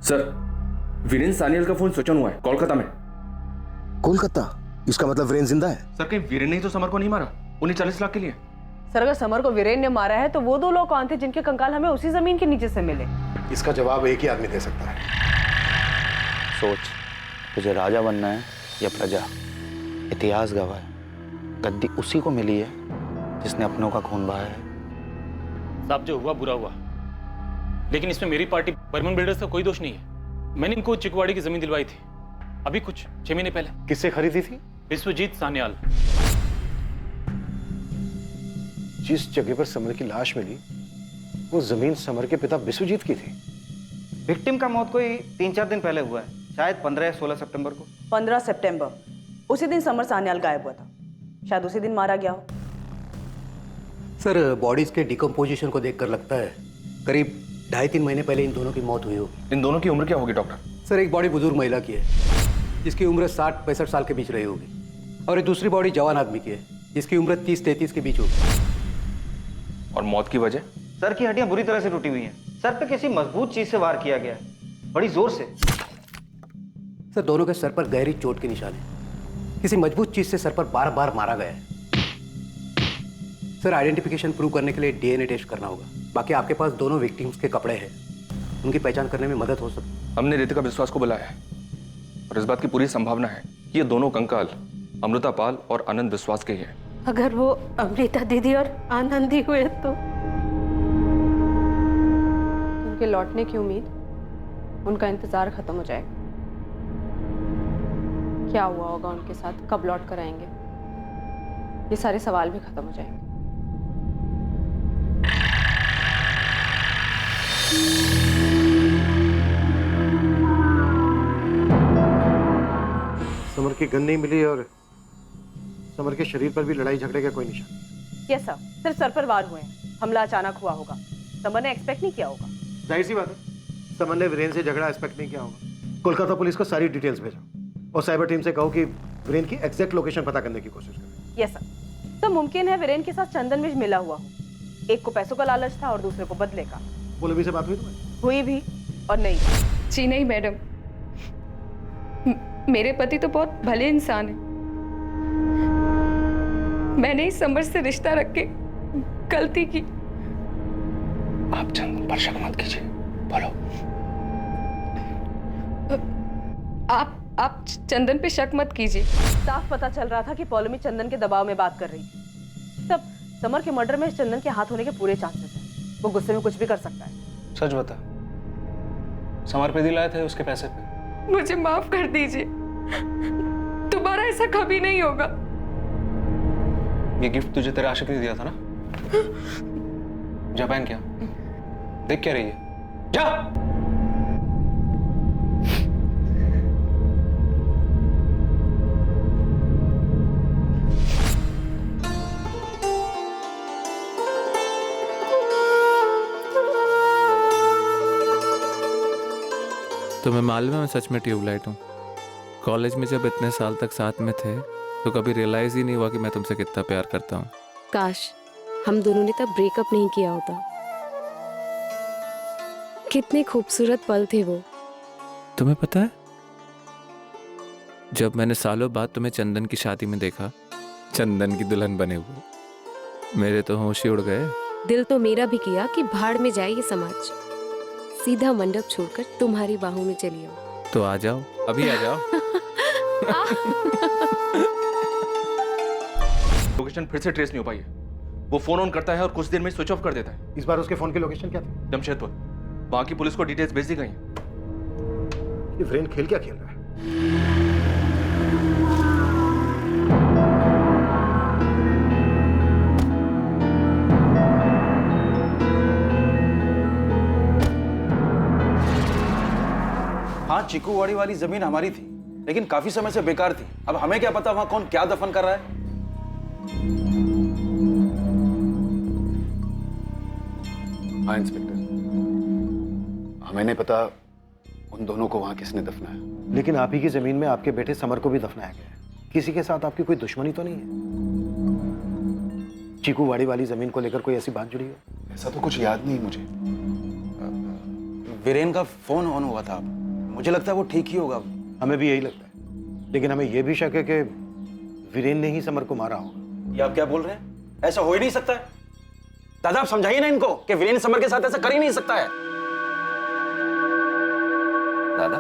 Sir, Viren सानियल का phone switch on हुआ है कोलकाता में। कोलकाता? इसका मतलब वीरेन जिंदा है? सर, कहीं वीरेन ने ही तो समर को नहीं मारा 19-40 लाख के लिए? सर, अगर समर को वीरेन ने मारा है तो वो दो लोग कौन थे जिनके कंकाल हमें उसी जमीन के नीचे से मिले? इसका जवाब एक ही आदमी दे सकता है। सोच, तुझे राजा बनना है या प्रजा? इतिहास गवाह है, गद्दी उसी को मिली है जिसने अपनों का खून बहाया है। साहब, जो हुआ बुरा हुआ, लेकिन इसमें मेरी पार्टी बर्मन बिल्डर्स का कोई दोष नहीं है। मैंने इनको चिकवाड़ी की जमीन दिलवाई थी अभी कुछ 6 महीने पहले। किससे खरीदी थी? विश्वजीत सान्याल। जिस जगह पर समर की लाश मिली वो जमीन समर के पिता विश्वजीत की थी। विक्टिम का मौत कोई 3-4 दिन पहले हुआ है, शायद 15 या 16 सितंबर को। 15 सितंबर, उसी दिन समर सान्याल गायब हुआ था। शायद उसी दिन मारा गया हो। सर, बॉडीज के डिकम्पोजिशन को देखकर लगता है करीब 2.5-3 महीने पहले इन दोनों की मौत हुई होगी। इन दोनों की उम्र क्या होगी डॉक्टर? सर, एक बॉडी बुजुर्ग महिला की है जिसकी उम्र 60-65 साल के बीच रही होगी, और एक दूसरी बॉडी जवान आदमी की है जिसकी उम्र 30-33 के बीच होगी। और मौत की वजह? सर की हड्डियां बुरी तरह से टूटी हुई हैं। सर पे किसी मजबूत चीज से वार किया गया है, बड़ी जोर से। सर, दोनों के सर पर गहरी चोट के निशान है। किसी मजबूत चीज से सर पर बार बार मारा गया है। सर, आइडेंटिफिकेशन प्रूव करने के लिए डीएनए टेस्ट करना होगा। बाकी आपके पास दोनों विक्टिम्स के कपड़े हैं, उनकी पहचान करने में मदद हो सकती है। हमने रितिका विश्वास को बुलाया है और इस बात की पूरी संभावना है कि ये दोनों कंकाल अमृता पाल और आनंद विश्वास के ही हैं। अगर वो अमृता दीदी और आनंदी हुए तो उनके लौटने की उम्मीद, उनका इंतजार खत्म हो जाएगा। क्या हुआ होगा उनके साथ, कब लौट कर आएंगे, ये सारे सवाल भी खत्म हो जाएंगे। समर की गन नहीं मिली और समर के शरीर पर भी लड़ाई झगड़े का कोई निशान नहीं। यस सर, सिर्फ सर पर वार हुए हैं। हमला अचानक हुआ होगा, समर ने एक्सपेक्ट नहीं किया होगा। जाहिर सी बात है, समर ने वीरेन से झगड़ा एक्सपेक्ट नहीं किया होगा। कोलकाता पुलिस को सारी डिटेल्स भेजो और साइबर टीम से कहो कि वीरेन की एग्जैक्ट लोकेशन पता करने की कोशिश करें। Yes sir. तो मुमकिन है वीरेन के साथ चंदन मिर्ज मिला हुआ हो। एक को पैसों का लालच था और दूसरे को बदले का। पौलवी से बात हुई तुम्हारी? हुई भी और नहीं। जी नहीं मैडम, मेरे पति तो बहुत भले इंसान हैं। मैंने इस समर से रिश्ता रख के गलती की। आप चंदन पर शक मत कीजिए, बोलो। आप चंदन पे शक मत कीजिए। साफ पता चल रहा था कि पौलमी चंदन के दबाव में बात कर रही थी। तब समर के मर्डर में चंदन के हाथ होने के पूरे चांसेस हैं। वो गुस्से में कुछ भी कर सकता है। सच बता, समर पे दिलाए थे उसके पैसे पे? मुझे माफ कर दीजिए, दोबारा ऐसा कभी नहीं होगा। ये गिफ्ट तुझे तेरे आशिक ने दिया था ना? जा पहन क्या, देख क्या रही है, जा। तुम्हें मालूम है मैं सच में ट्यूबलाइट हूँ। कॉलेज में जब इतने साल तक साथ में थे तो कभी रियलाइज ही नहीं हुआ कि मैं तुमसे कितना प्यार करता हूँ। काश हम दोनों ने तब ब्रेकअप नहीं किया होता। कितने खूबसूरत पल थे वो। तुम्हें पता है, जब मैंने सालों बाद तुम्हें चंदन की शादी में देखा, चंदन की दुल्हन बने हुए, मेरे तो होश ही उड़ गए। दिल तो मेरा भी किया कि भाड़ में जाए ये समाज, सीधा मंडप छोड़कर तुम्हारी बाहों में चली आओ। तो आ जाओ, अभी आ जाओ। लोकेशन फिर से ट्रेस नहीं हो पाई है। वो फोन ऑन करता है और कुछ देर में स्विच ऑफ कर देता है। इस बार उसके फोन की लोकेशन क्या थी? जमशेदपुर। वहां की पुलिस को डिटेल्स भेज दी गई हैं। ये वीरेन खेल क्या खेल रहा है? हाँ, चिकूवाड़ी वाली जमीन हमारी थी, लेकिन काफी समय से बेकार थी। अब हमें क्या पता वहां कौन क्या दफन कर रहा है। हाँ इंस्पेक्टर, हमें नहीं पता उन दोनों को वहां किसने दफनाया। लेकिन आप ही की जमीन में आपके बेटे समर को भी दफनाया गया है। किसी के साथ आपकी कोई दुश्मनी तो नहीं है? चीकूवाड़ी वाली जमीन को लेकर कोई ऐसी बात जुड़ी हो? ऐसा तो कुछ याद नहीं मुझे। वीरेन का फोन ऑन हुआ था। मुझे लगता है वो ठीक ही होगा। हमें भी यही लगता है, लेकिन हमें यह भी शक है कि वीरेन ने ही समर को मारा होगा। ये आप क्या बोल रहे हैं? ऐसा हो ही नहीं सकता है। दादा आप समझाइए ना इनको कि वीरेन समर के साथ ऐसा कर ही नहीं सकता है। दादा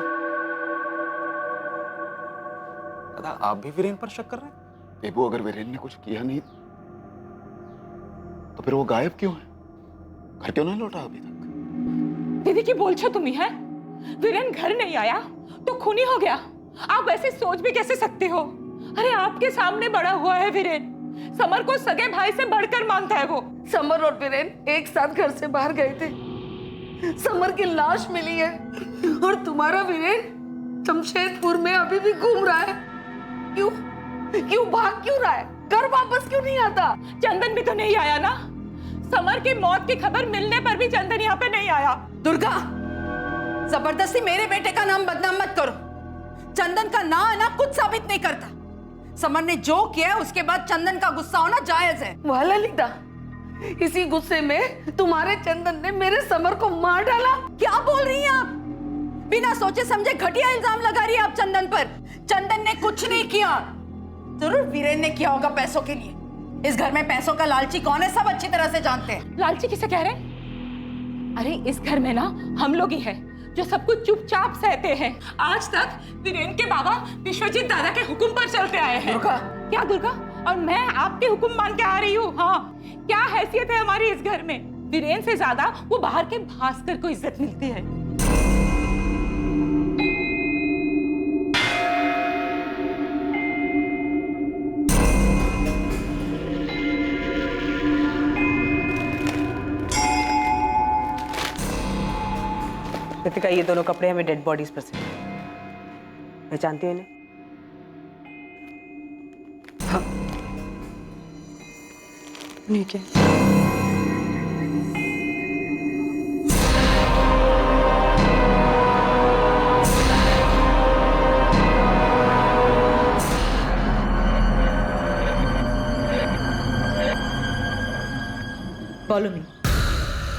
दादा आप भी वीरेन पर शक कर रहे हैं? बेबू, अगर वीरेन ने कुछ किया नहीं तो फिर वो गायब क्यों है? घर क्यों नहीं लौटा अभी तक? दीदी की बोल छो तुम्ही है? वीरेन घर नहीं आया तो खूनी हो गया। आप ऐसे सोच भी कैसे सकते हो? अरे आपके सामने बड़ा हुआ है वीरेन, समर को सगे भाई से बढ़कर मानता है वो। समर और वीरेन एक साथ घर से बाहर गए थे, समर की लाश मिली है और तुम्हारा वीरेन जमशेदपुर में अभी भी घूम रहा है। क्यों भाग क्यों रहा है? घर वापस क्यों नहीं आता? चंदन भी तो नहीं आया ना। समर की मौत की खबर मिलने पर भी चंदन यहाँ पे नहीं आया। दुर्गा, जबरदस्ती मेरे बेटे का नाम बदनाम मत करो। चंदन का ना आना कुछ साबित नहीं करता। समर ने जो किया है उसके बाद चंदन का गुस्सा होना जायज है। वाह ललिता, इसी गुस्से में तुम्हारे चंदन ने मेरे समर को मार डाला। क्या बोल रही हैं आप? बिना सोचे समझे घटिया इल्जाम लगा रही है आप चंदन पर। चंदन ने कुछ नहीं किया, जरूर वीरेन ने किया होगा पैसों के लिए। इस घर में पैसों का लालची कौन है सब अच्छी तरह से जानते हैं। लालची किसे कह रहे? अरे इस घर में ना हम लोग ही हैं जो सब कुछ चुपचाप सहते हैं। आज तक वीरेन के बाबा विश्वजीत दादा के हुक्म पर चलते आए हैं। दुर्गा। क्या दुर्गा? और मैं आपके हुक्म मान के आ रही हूँ। हाँ, क्या हैसियत है हमारी इस घर में? वीरेन से ज्यादा वो बाहर के भास्कर को इज्जत मिलती है। कृतिका, ये दोनों कपड़े हमें डेड बॉडीज पर से पहचानती हो इन्हें? हाँ, ठीक है। Follow me.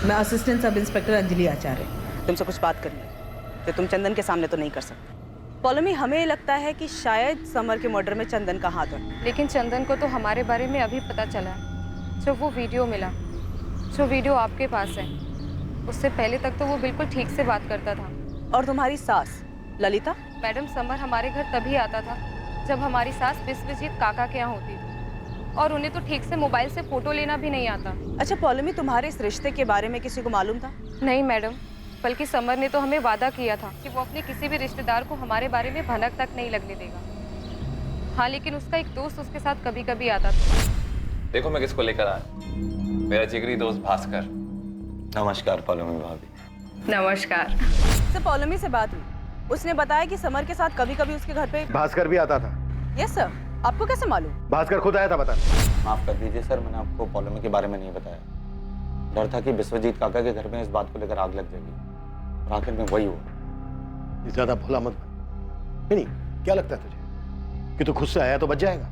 मैं असिस्टेंट सब इंस्पेक्टर अंजलि आचार्य। तुमसे कुछ बात करनी है जो तुम चंदन के सामने तो नहीं कर सकते। Follow me. हमें लगता है कि शायद समर के मर्डर में चंदन का हाथ है। लेकिन चंदन को तो हमारे बारे में अभी पता चला है। जब वो वीडियो मिला, जो वीडियो आपके पास है, उससे पहले तक तो वो बिल्कुल ठीक से बात करता था। और तुम्हारी सास ललिता? मैडम, समर हमारे घर तभी आता था जब हमारी सास विश्वजीत काका के यहाँ होती थी, और उन्हें तो ठीक से मोबाइल से फोटो लेना भी नहीं आता। अच्छा फॉलो मी, तुम्हारे इस रिश्ते के बारे में किसी को मालूम था? नहीं मैडम, बल्कि समर ने तो हमें वादा किया था कि वो अपने किसी भी रिश्तेदार को हमारे बारे में भनक तक नहीं लगने देगा। हाँ, लेकिन उसका एक दोस्त उसके साथ कभी कभी आता था। देखो मैं किसको लेकर आया, मेरा जिगरी दोस्त भास्कर। नमस्कार पलोमी भाभी। नमस्कार। सर पौलमी से बात हुई, उसने बताया कि समर के साथ कभी कभी उसके घर पे भास्कर भी आता था। Yes sir. आपको कैसे मालूम? भास्कर खुद आया था बताने। माफ कर दीजिए सर, मैंने आपको पॉलोमी के बारे में नहीं बताया। डर था कि विश्वजीत काका के घर में इस बात को लेकर आग लग जाएगी, और आखिर में वही हुआ। ज्यादा भोला मत बन। नहीं, क्या लगता है तुझे कि तू खुद से आया तो बच जाएगा?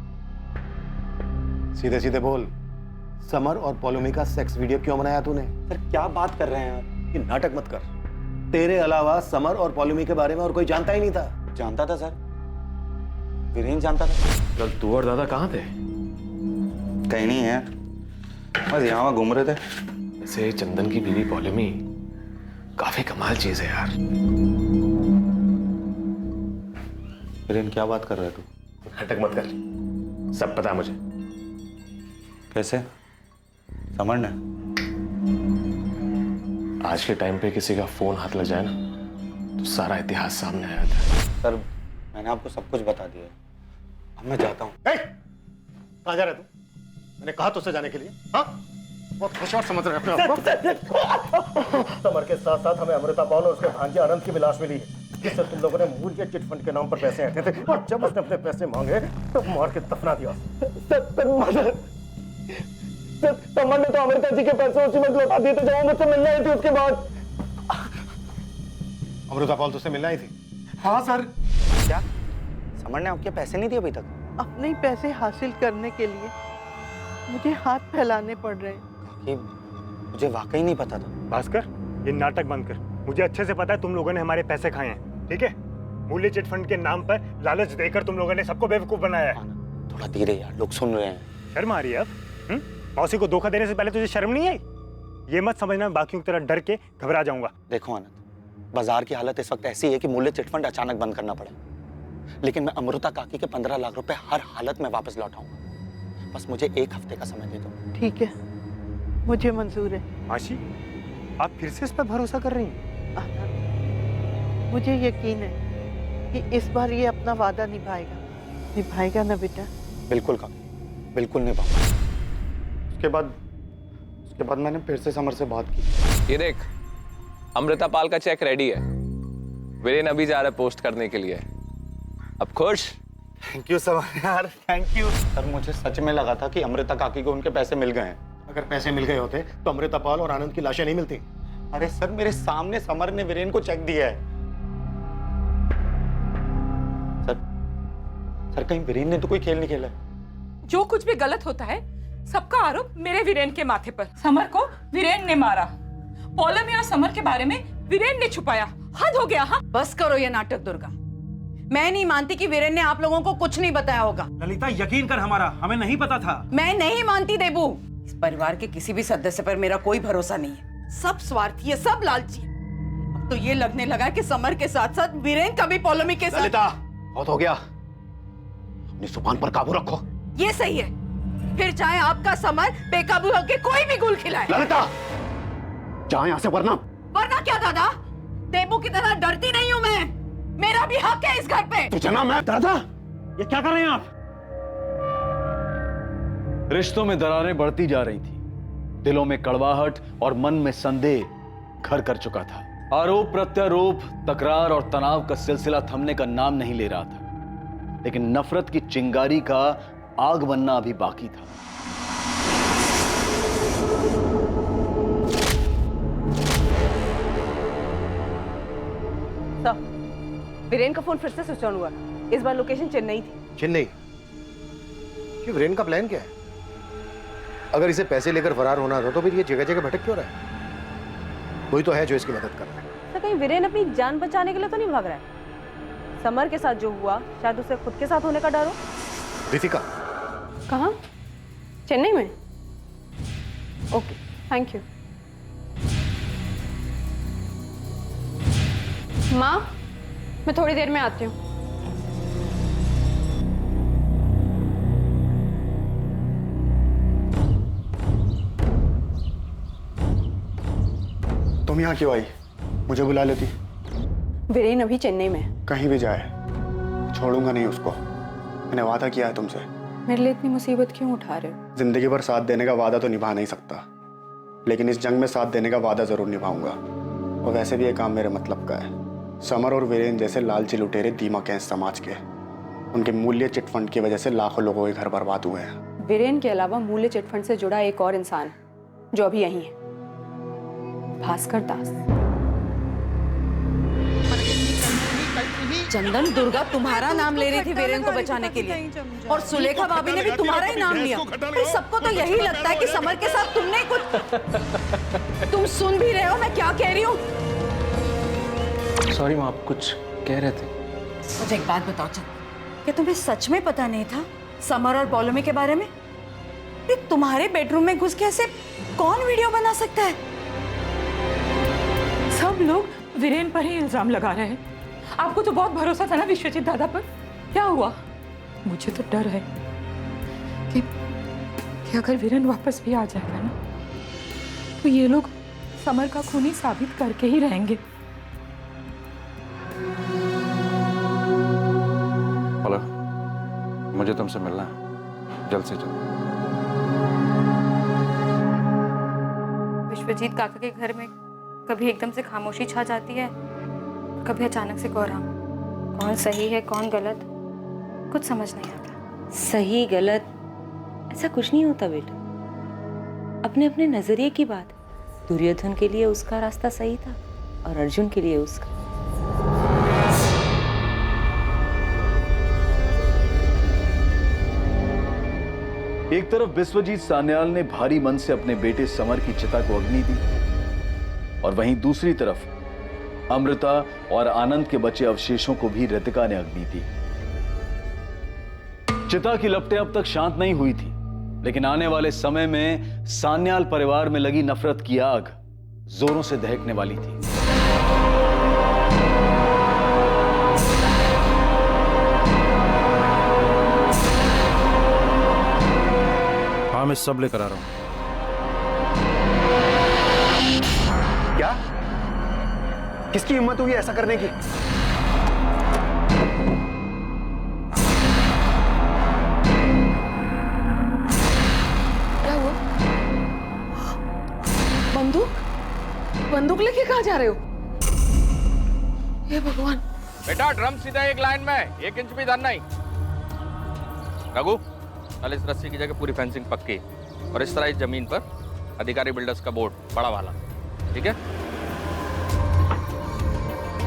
सीधे सीधे बोल, समर और पॉलोमी का सेक्स वीडियो क्यों बनाया तूने? सर क्या बात कर रहे हैं आप? ये नाटक मत कर। तेरे अलावा समर और पॉलोमी के बारे में और कोई जानता ही नहीं था। जानता था सर, वीरेन जानता था। कल तू और दादा कहाँ थे? कहीं नहीं है, बस यहाँ घूम रहे थे। वैसे चंदन की बीवी पॉलोमी काफी कमाल चीज है यार। वीरेन क्या बात कर रहा है तू? नाटक मत कर, सब पता है मुझे। कैसे? समर ने? आज के टाइम पे किसी का फोन हाथ लग जाए ना तो सारा इतिहास सामने आ जाता है। सर मैंने आपको सब कुछ बता दिया, अब मैं जाता हूँ। कहाँ जा रहे तू? मैंने कहा तुझसे जाने के लिए। हाँ, बहुत होशियार समझ रहे अपने आप को। समर के साथ साथ हमें अमृता पॉल और उसके भांजे आनंद की भी लाश मिली है, जिससे तुम लोगों ने मूल्य चिट फंड के नाम पर पैसे हटे थे, और जब उसने अपने पैसे मांगे तो मार के दफना दिया। समर ने तो अमृता जी के पैसे उसी में लौटा दिए थे जब वो मुझसे मिलने आई थी। उसके बाद अमृता पॉल तुझसे मिलने आई थी? हाँ सर। क्या समर ने आपके पैसे नहीं दिए अभी तक? अपने पैसे हासिल करने के लिए मुझे हाथ फैलाने पड़ रहे हैं। कि मुझे वाकई नहीं पता था। भास्कर, ये नाटक बंद कर। मुझे अच्छे से पता है तुम लोगों ने हमारे पैसे खाए हैं। ठीक है? मूल्य चिट फंड के नाम पर लालच देकर तुम लोगों ने सबको बेवकूफ बनाया है। थोड़ा धीरे यार, लोग सुन रहे हैं। शर्म आ रही है अब? मौसी को धोखा देने से पहले तुझे शर्म नहीं आई? ये मत समझना बाकियों की तरह डर के घबरा जाऊंगा। देखो आनंद, बाजार की हालत इस वक्त ऐसी है कि मूल्य चिटफंड अचानक बंद करना पड़े, लेकिन मैं अमृता काकी के 15 लाख रुपए हर हालत में वापस लौटाऊंगा। बस मुझे 1 हफ्ते का समय दे दो। ठीक है, मुझे मंजूर है। मासी, आप फिर से इस पर भरोसा कर रही हैं? मुझे यकीन है कि इस बार ये अपना वादा निभाएगा ना बेटा? बिल्कुल काकी, बिल्कुल निभाऊंगा। उसके बाद मैंने फिर से समर से बात की। ये देख, अमृता पाल का चेक रेडी है। वीरेन अभी जा रहा है पोस्ट करने के लिए। अब खुश? थैंक यू समर यार, थैंक यू। सर मुझे सच में लगा था कि अमृता काकी को उनके पैसे मिल गए हैं। अगर पैसे मिल गए होते तो अमृता पाल और आनंद की लाशें नहीं मिलती। अरे सर, मेरे सामने समर ने वीरेन को चेक दिया है। सर कहीं वीरेन ने तो कोई खेल नहीं खेला है? जो कुछ भी गलत होता है सबका आरोप मेरे वीरेन के माथे पर। समर को वीरेन ने मारा, पौलमी और समर के बारे में वीरेन ने छुपाया। हद हो गया। हाँ, बस करो ये नाटक दुर्गा। मैं नहीं मानती कि वीरेन ने आप लोगों को कुछ नहीं बताया होगा। ललिता यकीन कर, हमें नहीं पता था। मैं नहीं मानती देबू। इस परिवार के किसी भी सदस्य पर मेरा कोई भरोसा नहीं है। सब स्वार्थी है, सब लालची है। अब तो ये लगने लगा कि समर के साथ साथ वीरेन का भी पौलमी के साथ। ललिता, बहुत हो गया, अपनी जुबान पर काबू रखो। ये सही है, फिर चाहे आपका समर बेकाबू होकर कोई भी गुल खिलाए। ललिता, जा यहाँ से, वरना क्या दादा? देबू की तरह डरती नहीं हूँ मैं। मेरा भी हक है इस घर पे। तुझे ना मैं। दादा, ये क्या कर रहे हैं आप? रिश्तों में दरारें बढ़ती जा रही थी, दिलों में कड़वाहट और मन में संदेह घर कर चुका था। आरोप प्रत्यारोप, तकरार और तनाव का सिलसिला थमने का नाम नहीं ले रहा था, लेकिन नफरत की चिंगारी का आग बनना अभी बाकी था। वीरेन का फोन फिर से स्विच ऑन हुआ। इस बार लोकेशन चेन्नई थी। चेन्नई? ये वीरेन का प्लान क्या है? अगर इसे पैसे लेकर फरार होना था तो फिर ये जगह जगह भटक क्यों रहा है? कोई तो है जो इसकी मदद कर रहा है। तो कहीं वीरेन अपनी जान बचाने के लिए तो नहीं भाग रहा है? समर के साथ जो हुआ शायद उसे खुद के साथ होने का डर हो। दीपिका, कहाँ? चेन्नई में? Okay, thank you. माँ, मैं थोड़ी देर में आती हूँ। तुम यहाँ क्यों आई? मुझे बुला लेती। वीरेन अभी चेन्नई में है। कहीं भी जाए छोड़ूंगा नहीं उसको। मैंने वादा किया है तुमसे। मेरे लिए इतनी मुसीबत क्यों उठा रहे हो? जिंदगी भर साथ देने का वादा तो निभा नहीं सकता, लेकिन इस जंग में साथ देने का वादा जरूर निभाऊंगा। और वैसे भी ये काम मेरे मतलब का है। समर और वीरेन जैसे लालची लुटेरे दीमक हैं समाज के। उनके मूल्य चिटफंड की वजह से लाखों लोगों के घर बर्बाद हुए हैं। वीरेन के अलावा मूल्य चिटफंड से जुड़ा एक और इंसान जो अभी यहीं है, भास्कर दास। चंदन, दुर्गा तुम्हारा नाम ले रही थी वीरेन को बचाने के लिए, और सुलेखा भाभी ने भी तुम्हारा ही नाम लिया। फिर सबको तो यही लगता है कि समर के साथ तुमने कुछ। तुम सुन भी रहे हो मैं क्या कह रही हूँ? सॉरी माँ, आप कुछ कह रहे थे। मुझे एक बात बताओ चंदन, क्या तुम्हें सच में पता नहीं था समर और पौलमी के बारे में? ये तुम्हारे बेडरूम में घुस के ऐसे कौन वीडियो बना सकता है? सब लोग वीरेन पर ही इल्जाम लगा रहे हैं। आपको तो बहुत भरोसा था ना विश्वजीत दादा पर। क्या हुआ? मुझे तो डर है कि अगर वीरेन वापस भी आ जाएगा ना, तो ये लोग समर का खूनी साबित करके ही रहेंगे। हेलो, मुझे तुमसे मिलना है, जल्द से जल्द। विश्वजीत काका के घर में कभी एकदम से खामोशी छा जाती है, कभी अचानक से कोहराम। कौन सही है कौन गलत, कुछ समझ नहीं आता। सही गलत ऐसा कुछ नहीं होता बेटा, अपने अपने नजरिए की बात। दुर्योधन के लिए उसका रास्ता सही था और अर्जुन के लिए उसका। एक तरफ विश्वजीत सान्याल ने भारी मन से अपने बेटे समर की चिता को अग्नि दी, और वहीं दूसरी तरफ अमृता और आनंद के बचे अवशेषों को भी रितिका ने अग्नि दी। चिता की लपटें अब तक शांत नहीं हुई थी, लेकिन आने वाले समय में सान्याल परिवार में लगी नफरत की आग जोरों से दहकने वाली थी। हाँ, मैं सब लेकर आ रहा हूं। क्या? किसकी हिम्मत हुई ऐसा करने की? क्या हुआ? बंदूक लेके कहाँ जा रहे हो? हे भगवान। बेटा ड्रम सीधा एक लाइन में, 1 इंच भी इधर नहीं। रघु, कल इस रस्सी की जगह पूरी फेंसिंग पक्की और इस तरह इस जमीन पर अधिकारी बिल्डर्स का बोर्ड बड़ा वाला, ठीक है?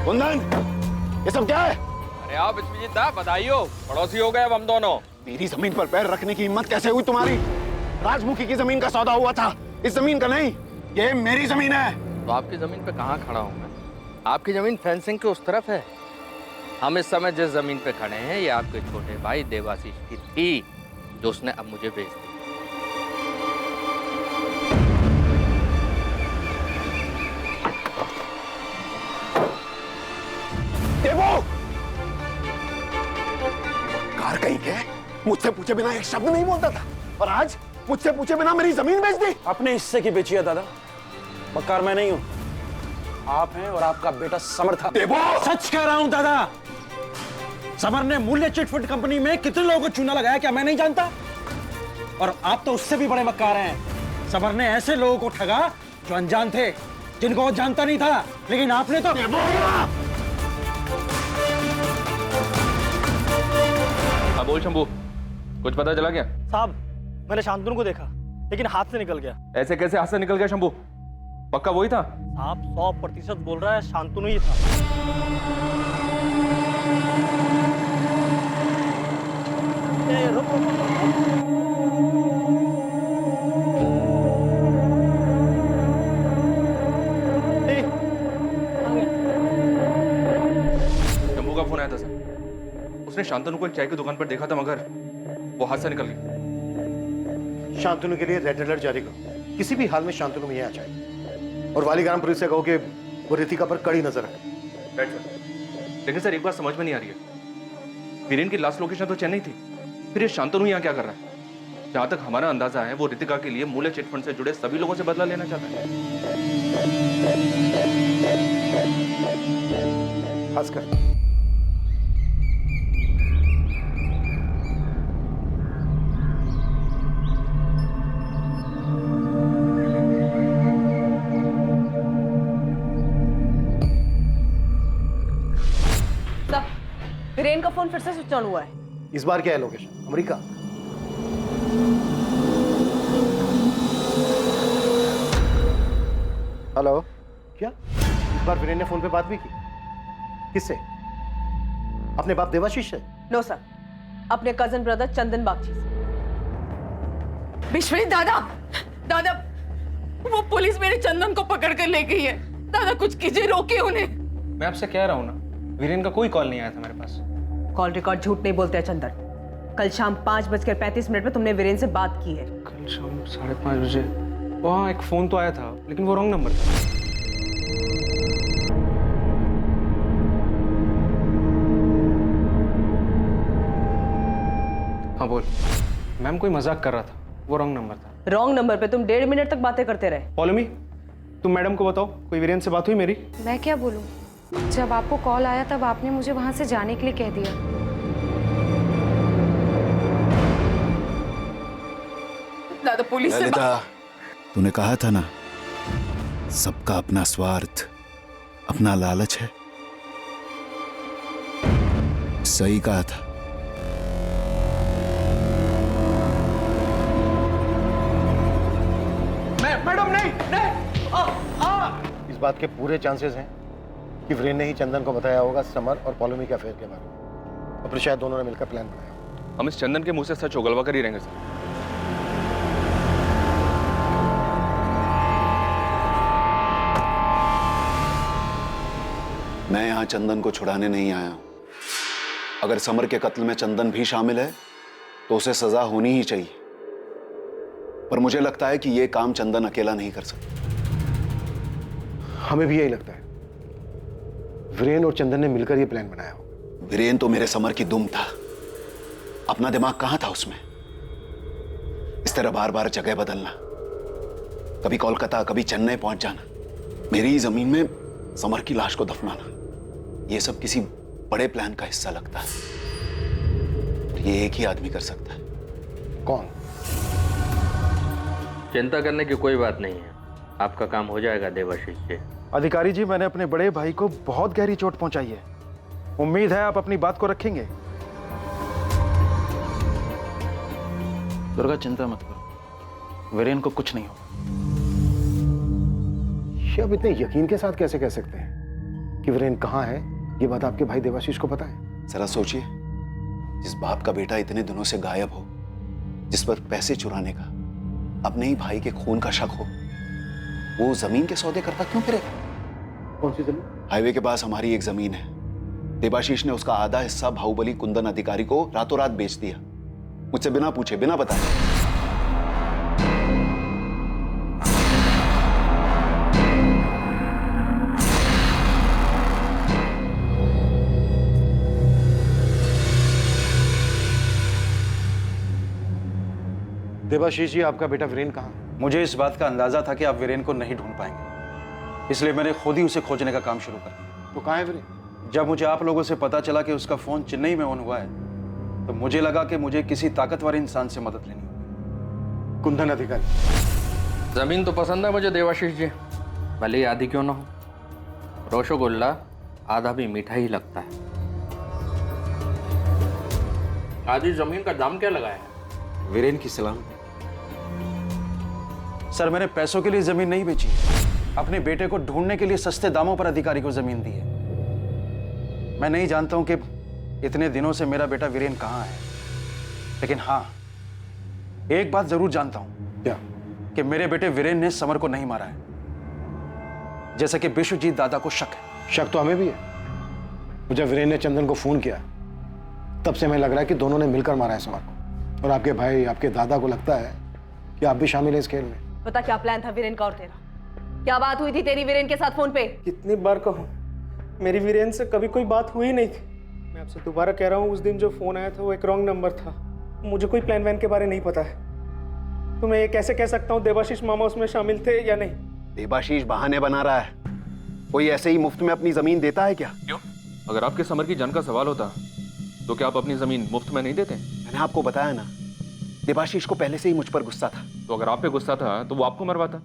कुंदन, ये सब क्या है? अरे आप विश्वजीत दा, बधाई हो, पड़ोसी हो गए अब हम दोनों। मेरी जमीन पर पैर रखने की हिम्मत कैसे हुई तुम्हारी? राजमुखी की जमीन का सौदा हुआ था, इस जमीन का नहीं। ये मेरी जमीन है। तो आपकी जमीन पे कहाँ खड़ा हूँ मैं? आपकी जमीन फेंसिंग के उस तरफ है। हम इस समय जिस जमीन पे खड़े हैं ये आपके छोटे भाई देवाशीष की थी, जो उसने अब मुझे बेच दी। देवो! कार कहीं के मुझसे पूछे बिना एक शब्द नहीं बोलता था, और आज मुझसे पूछे बिना मेरी जमीन बेच दी। अपने हिस्से की बेची है दादा। मक्कार मैं नहीं हूं, आप हैं और आपका बेटा समर था। देवो! सच कह रहा हूं दादा। समर ने मूल्य चिटफंड कंपनी में कितने लोगों को चूना लगाया क्या मैं नहीं जानता? और आप तो उससे भी बड़े मक्कार हैं। समर ने ऐसे लोगों को ठगा जो अनजान थे, जिनको वो जानता नहीं था, लेकिन आपने तो। हाँ बोल शंभू, कुछ पता चला क्या? साहब, मैंने शांतनु को देखा, लेकिन हाथ से निकल गया। ऐसे कैसे हाथ से निकल गया शंभू? पक्का वही था? साहब 100% बोल रहा है शांतनु ही था। शंभू का फोन आया था सर। उसने शांतनु को एक चाय की दुकान पर देखा था, मगर वो हाथ से निकल गई। शांतनु के लिए रेड अलर्ट जारी करो। किसी भी हाल में शांतनु में आ जाए, और वालीग्राम पुलिस से कहो कि वो रितिका पर कड़ी नजर रखे। लेकिन सर एक बात समझ में नहीं आ रही है, वीरेन की लास्ट लोकेशन तो चेन्नई थी, फिर ये शांतनु यहाँ क्या कर रहा है? जहां तक हमारा अंदाजा है वो रितिका के लिए मूल्य चिटफंड से जुड़े सभी लोगों से बदला लेना चाहता है। खासकर वीरेन का फोन फिर से स्विच ऑन हुआ है। इस बार क्या है लोकेशन? अमेरिका। हेलो, क्या इस बार वीरेन ने फोन पे बात भी की? किससे? अपने बाप देवाशीष से? नो सर, अपने कजन ब्रदर चंदन बागची से। विश्वजीत दादा, दादा वो पुलिस मेरे चंदन को पकड़ कर ले गई है। दादा कुछ कीजिए, रोकिए उन्हें। मैं आपसे कह रहा हूँ ना, वीरेन का कोई कॉल नहीं आया था मेरे पास। कॉल रिकॉर्ड झूठ नहीं बोलते हैं चंदन। कल शाम 5:35 में तुमने वीरेन से बात की है। कल शाम 5:30 बजे वहाँ एक फोन तो आया था, लेकिन वो रॉन्ग नंबर था। हाँ बोल। मैम कोई मजाक कर रहा था, वो रॉन्ग नंबर था। रॉन्ग नंबर पे तुम 1.5 मिनट तक बातें करते रहे। पॉलमी, तुम मैडम को बताओ, कोई वीरेन से बात हुई मेरी? मैं क्या बोलूं? जब आपको कॉल आया तब आपने मुझे वहां से जाने के लिए कह दिया। दादा पुलिस से ललिता, तूने कहा था ना, सबका अपना स्वार्थ, अपना लालच है। सही कहा था। मैडम नहीं, इस बात के पूरे चांसेस हैं कि वीरेन ने ही चंदन को बताया होगा समर और पॉलोमी के अफेयर के बारे में, और फिर शायद दोनों ने मिलकर प्लान बनाया। हम इस चंदन के मुंह से सच उगलवा कर ही रहेंगे सर। मैं यहां चंदन को छुड़ाने नहीं आया हूं। अगर समर के कत्ल में चंदन भी शामिल है तो उसे सजा होनी ही चाहिए, पर मुझे लगता है कि यह काम चंदन अकेला नहीं कर सकता। हमें भी यही लगता है। वीरेन और चंदन ने मिलकर यह प्लान बनाया हो। वीरेन तो मेरे समर की दुम था, अपना दिमाग कहां था उसमें। इस तरह बार बार जगह बदलना, कभी कोलकाता कभी चेन्नई पहुंच जाना, मेरी ही जमीन में समर की लाश को दफनाना, यह सब किसी बड़े प्लान का हिस्सा लगता है। और ये एक ही आदमी कर सकता है। कौन? चिंता करने की कोई बात नहीं है, आपका काम हो जाएगा देवाशीष जी। अधिकारी जी, मैंने अपने बड़े भाई को बहुत गहरी चोट पहुंचाई है। उम्मीद है आप अपनी बात को रखेंगे। दुर्गा, चिंता मत करो, वीरेन को कुछ नहीं होगा। ये आप इतने यकीन के साथ कैसे कह सकते हैं कि वीरेन कहाँ है? ये बात आपके भाई देवाशीष को पता है? जरा सोचिए, जिस बाप का बेटा इतने दिनों से गायब हो, जिस पर पैसे चुराने का, अपने ही भाई के खून का शक हो, वो जमीन के सौदे करता क्यों फिरेगा? कौन सी जमीन? हाईवे के पास हमारी एक जमीन है। देवाशीष ने उसका आधा हिस्सा बाहुबली कुंदन अधिकारी को रातों रात बेच दिया, मुझसे बिना पूछे बिना बताए। देवाशीष जी, आपका बेटा वीरेन कहाँ? मुझे इस बात का अंदाजा था कि आप वीरेन को नहीं ढूंढ पाएंगे, इसलिए मैंने खुद ही उसे खोजने का काम शुरू कर दिया। तो कहाँ है वीरेन? जब मुझे आप लोगों से पता चला कि उसका फोन चेन्नई में ऑन हुआ है, तो मुझे लगा कि मुझे किसी ताकतवर इंसान से मदद लेनी होगी। कुंदन अधिकारी, जमीन तो पसंद है मुझे देवाशीष जी, भले ही आधी क्यों ना हो। रसगुल्ला आधा भी मीठा ही लगता है। आधी जमीन का दाम क्या लगाया है? वीरेन की सलाम। सर, मैंने पैसों के लिए जमीन नहीं बेची, अपने बेटे को ढूंढने के लिए सस्ते दामों पर अधिकारी को जमीन दी है। मैं नहीं जानता हूं कि इतने दिनों से मेरा बेटा वीरेन कहां है, लेकिन हां, एक बात जरूर जानता हूं। क्या? कि मेरे बेटे वीरेन ने समर को नहीं मारा है, जैसा कि विश्वजीत दादा को शक है। शक तो हमें भी है। मुझे वीरेन ने चंदन को फोन किया, तब से हमें लग रहा है कि दोनों ने मिलकर मारा है समर को। और आपके भाई, आपके दादा को लगता है कि आप भी शामिल हैं इस खेल में। पता क्या प्लान था वीरेन का और तेरा? क्या बात हुई थी तेरी वीरेन के साथ फोन पे? कितनी बार कहूँ, मेरी वीरेन से कभी कोई बात हुई नहीं थी। मैं आपसे दोबारा कह रहा हूँ, उस दिन जो फोन आया था वो एक रॉन्ग नंबर था। मुझे कोई प्लान वैन के बारे नहीं पता है, तो मैं ये कैसे कह सकता हूँ देवाशीष मामा उसमें शामिल थे या नहीं? देवाशीष बहाने बना रहा है। कोई ऐसे ही मुफ्त में अपनी जमीन देता है क्या? क्यों? अगर आपके समर की जान का सवाल होता तो क्या आप अपनी जमीन मुफ्त में नहीं देते? मैंने आपको बताया ना, देवाशीष को पहले से ही मुझ पर गुस्सा था। तो अगर आप पे गुस्सा था तो वो आपको मरवाता,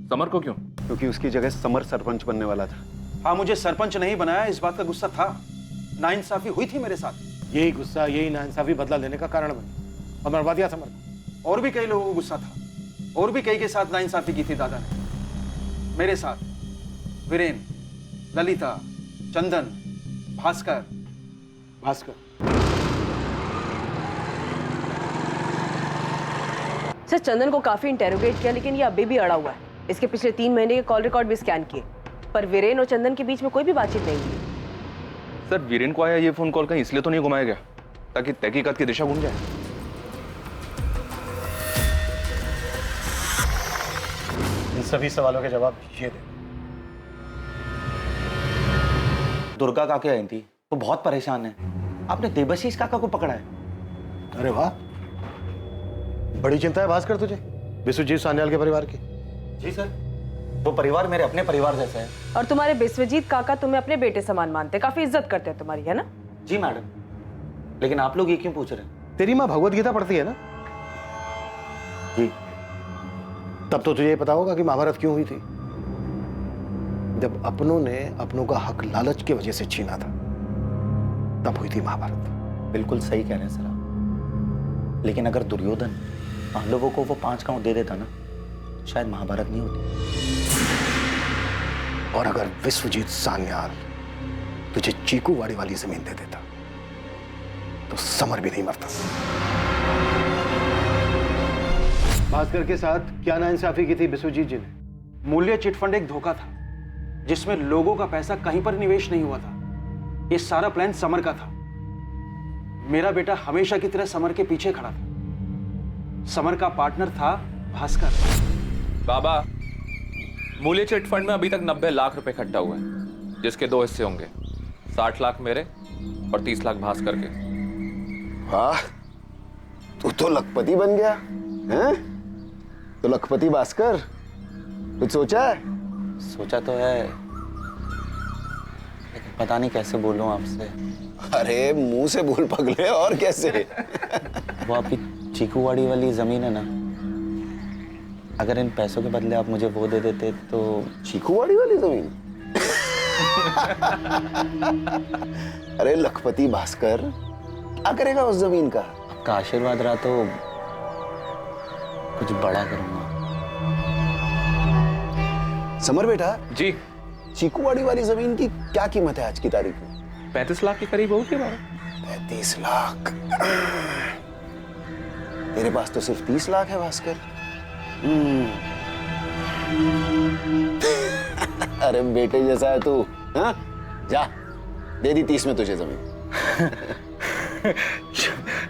समर को क्यों? क्योंकि उसकी जगह समर सरपंच बनने वाला था। हाँ, मुझे सरपंच नहीं बनाया, इस बात का गुस्सा था। नाइंसाफी हुई थी मेरे साथ। यही गुस्सा, यही नाइंसाफी बदला लेने का कारण बनी और मरवा दिया समर को। और भी कई लोगों को गुस्सा था, और भी कई के साथ नाइंसाफी की थी दादा ने। मेरे साथ वीरेन, ललिता, चंदन, भास्कर। सर, चंदन को काफी इंटेरोगेट किया, लेकिन ये अभी भी अड़ा हुआ है। इसके पिछले 3 महीने के कॉल रिकॉर्ड भी स्कैन किए, पर वीरेन और चंदन के बीच में कोई भी बातचीत नहीं हुई। सर, वीरेन को आया ये फोन कॉल कहीं इसलिए तो नहीं घुमाया गया ताकि तहकीकात की दिशा घूम जाए? इन सभी सवालों के जवाब ये दे। दुर्गा काके आई थी, वो बहुत परेशान है। आपने देवाशीष काका को पकड़ा है। अरे वाह, बड़ी चिंता है भास्कर तुझे विश्वजीत सान्याल के परिवार की। जी सर, वो परिवार मेरे अपने परिवार जैसा है। और तुम्हारे विश्वजीत काका तुम्हें अपने बेटे समान मानते, काफी इज्जत करते हैं तुम्हारी, है ना? जी मैडम, लेकिन आप लोग ये क्यों पूछ रहे हैं? तेरी माँ भगवत गीता पढ़ती है ना? जी। तब तो तुझे पता होगा कि महाभारत क्यों हुई थी। जब अपनों ने अपनों का हक लालच की वजह से छीना था, तब हुई थी महाभारत। बिल्कुल सही कह रहे हैं सर आप, लेकिन अगर दुर्योधन पांडवों को वो 5 गांव दे देता ना, तो शायद महाभारत नहीं होती। और अगर विश्वजीत सान्याल तुझे चीकूवाड़ी वाली जमीन दे देता, तो समर भी नहीं मरता। भास्कर के साथ क्या नाइंसाफी की थी विश्वजीत जी ने? मूल्य चिटफंड एक धोखा था। जिसमें लोगों का पैसा कहीं पर निवेश नहीं हुआ था। ये सारा प्लान समर का था। मेरा बेटा हमेशा की तरह समर के पीछे खड़ा था। समर का पार्टनर था भास्कर। बाबा, मूल्य चिट फंड में अभी तक 90 लाख रुपए इकट्ठा हुए हैं, जिसके 2 हिस्से होंगे, 60 लाख मेरे और 30 लाख भास्कर के। वाह, तू तो लखपति बन गया हैं? तो लखपति भास्कर, कुछ सोचा है? सोचा तो है, लेकिन पता नहीं कैसे बोलूं आपसे। अरे मुंह से बोल पगले, और कैसे? वो आपकी चीकूवाड़ी वाली जमीन है ना, अगर इन पैसों के बदले आप मुझे वो दे देते तो। चीकूवाड़ी वाली जमीन? अरे लखपति भास्कर, क्या करेगा उस जमीन का? आपका आशीर्वाद रहा तो कुछ बड़ा करूंगा। समर बेटा जी, चीकूवाड़ी वाली जमीन की क्या कीमत है आज की तारीख में? 35 लाख के करीब होगी बाबा। 35 लाख? तेरे पास तो सिर्फ 30 लाख है भास्कर। अरे बेटे जैसा है तू। हाँ? जा, दे दी 30 में तुझे जमीन।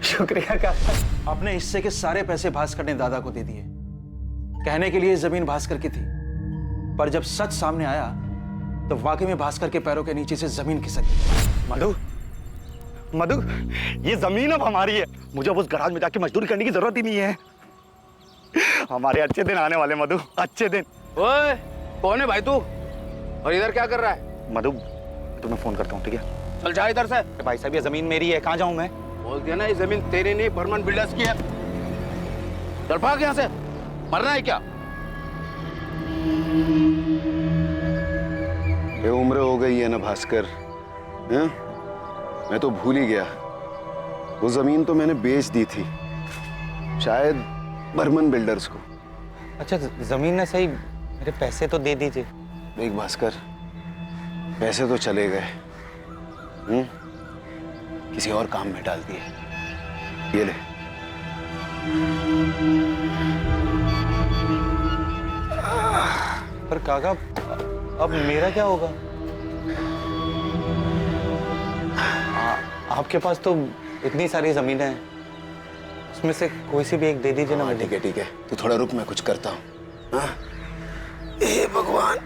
शुक्रिया काका। अपने हिस्से के सारे पैसे भास्कर ने दादा को दे दिए। कहने के लिए जमीन भास्कर की थी, पर जब सच सामने आया तो वाकई में भास्कर के पैरों के नीचे से जमीन खिसक गई। मधु, मधु, ये जमीन अब हमारी है। मुझे अब उस गराज में जाके मजदूरी करने की जरूरत ही नहीं है। हमारे अच्छे दिन आने वाले मधु, अच्छे दिन। ओए, कौन है भाई तू? और इधर क्या कर रहा है? मधु, तुम्हें फोन करता हूँ, ठीक है? चल जा इधर से। भाई साहब, ये जमीन मेरी है, कहाँ जाऊं मैं? बोल दिया ना, ये जमीन तेरी नहीं, बर्मन बिल्डर्स की है। चल भाग यहाँ से, मरना है क्या? ये उम्र हो गई है ना भास्कर, हैं? मैं तो भूल ही गया। वो जमीन तो मैंने बेच दी थी, शायद बर्मन बिल्डर्स को। अच्छा, जमीन ने सही, मेरे पैसे तो दे दीजिए। देख भास्कर, पैसे तो चले गए, किसी और काम में डाल दिए। ये ले। पर काका, अब मेरा क्या होगा? आपके पास तो इतनी सारी जमीनें हैं, उसमें से कोई सी भी एक दे दीजिए ना। ठीक है ठीक है, तू थोड़ा रुक, मैं कुछ करता हूँ। हे भगवान,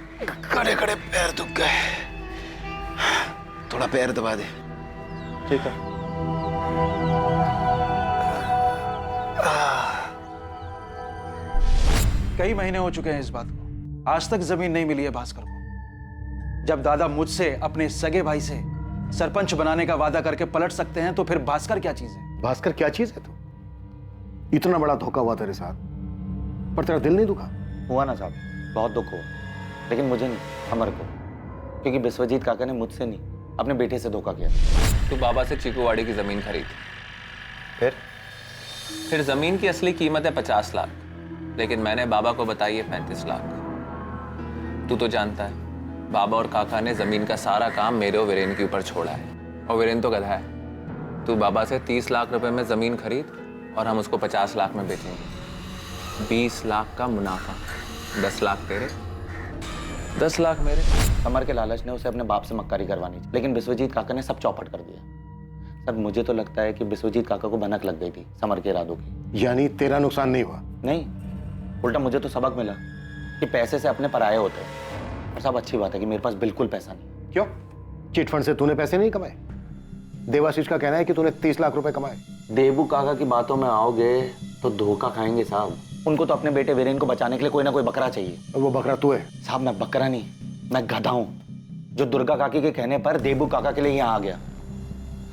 खड़े खड़े पैर दुख गए, थोड़ा पैर दबा दे। ठीक है। कई महीने हो चुके हैं इस बात को, आज तक जमीन नहीं मिली है भास्कर को। जब दादा मुझसे अपने सगे भाई से सरपंच बनाने का वादा करके पलट सकते हैं, तो फिर भास्कर क्या चीज है? भास्कर क्या चीज है तू? इतना बड़ा धोखा हुआ तेरे साथ, पर तेरा दिल नहीं दुखा? हुआ ना साहब, बहुत दुख हुआ, लेकिन मुझे नहीं, अमर को। क्योंकि विश्वजीत काका ने मुझसे नहीं, अपने बेटे से धोखा किया। तू बाबा से चीकूवाड़ी की जमीन खरीद। फिर जमीन की असली कीमत है 50 लाख, लेकिन मैंने बाबा को बताई है 35 लाख। तू तो जानता है, बाबा और काका ने जमीन का सारा काम मेरे और वीरेन के ऊपर छोड़ा है, और वीरेन तो गधा है। तू बाबा से 30 लाख रुपए में जमीन खरीद और हम उसको 50 लाख में बेचेंगे। 20 लाख का मुनाफा, 10 लाख तेरे, 10 लाख मेरे। समर के लालच ने उसे अपने बाप से मक्कारी करवानी थी, लेकिन विश्वजीत काका ने सब चौपट कर दिया। सर, मुझे तो लगता है कि विश्वजीत काका को भनक लग गई थी समर के इरादों की। यानी तेरा नुकसान नहीं हुआ? नहीं, उल्टा मुझे तो सबक मिला कि पैसे से अपने पराये होते हैं। और सब अच्छी बात है कि मेरे पास बिल्कुल पैसा नहीं। क्यों? चिट फंड से तूने पैसे नहीं कमाए? देवाशीष का कहना है कि तूने 30 लाख रुपए कमाए। देबू काका की बातों में आओगे तो धोखा खाएंगे साहब। उनको तो अपने बेटे वीरेन को बचाने के लिए कोई ना कोई बकरा चाहिए। और वो बकरा तू है? साहब, मैं बकरा नहीं, मैं गधा हूं, जो दुर्गा काकी के कहने पर देबू काका के लिए यहाँ आ गया।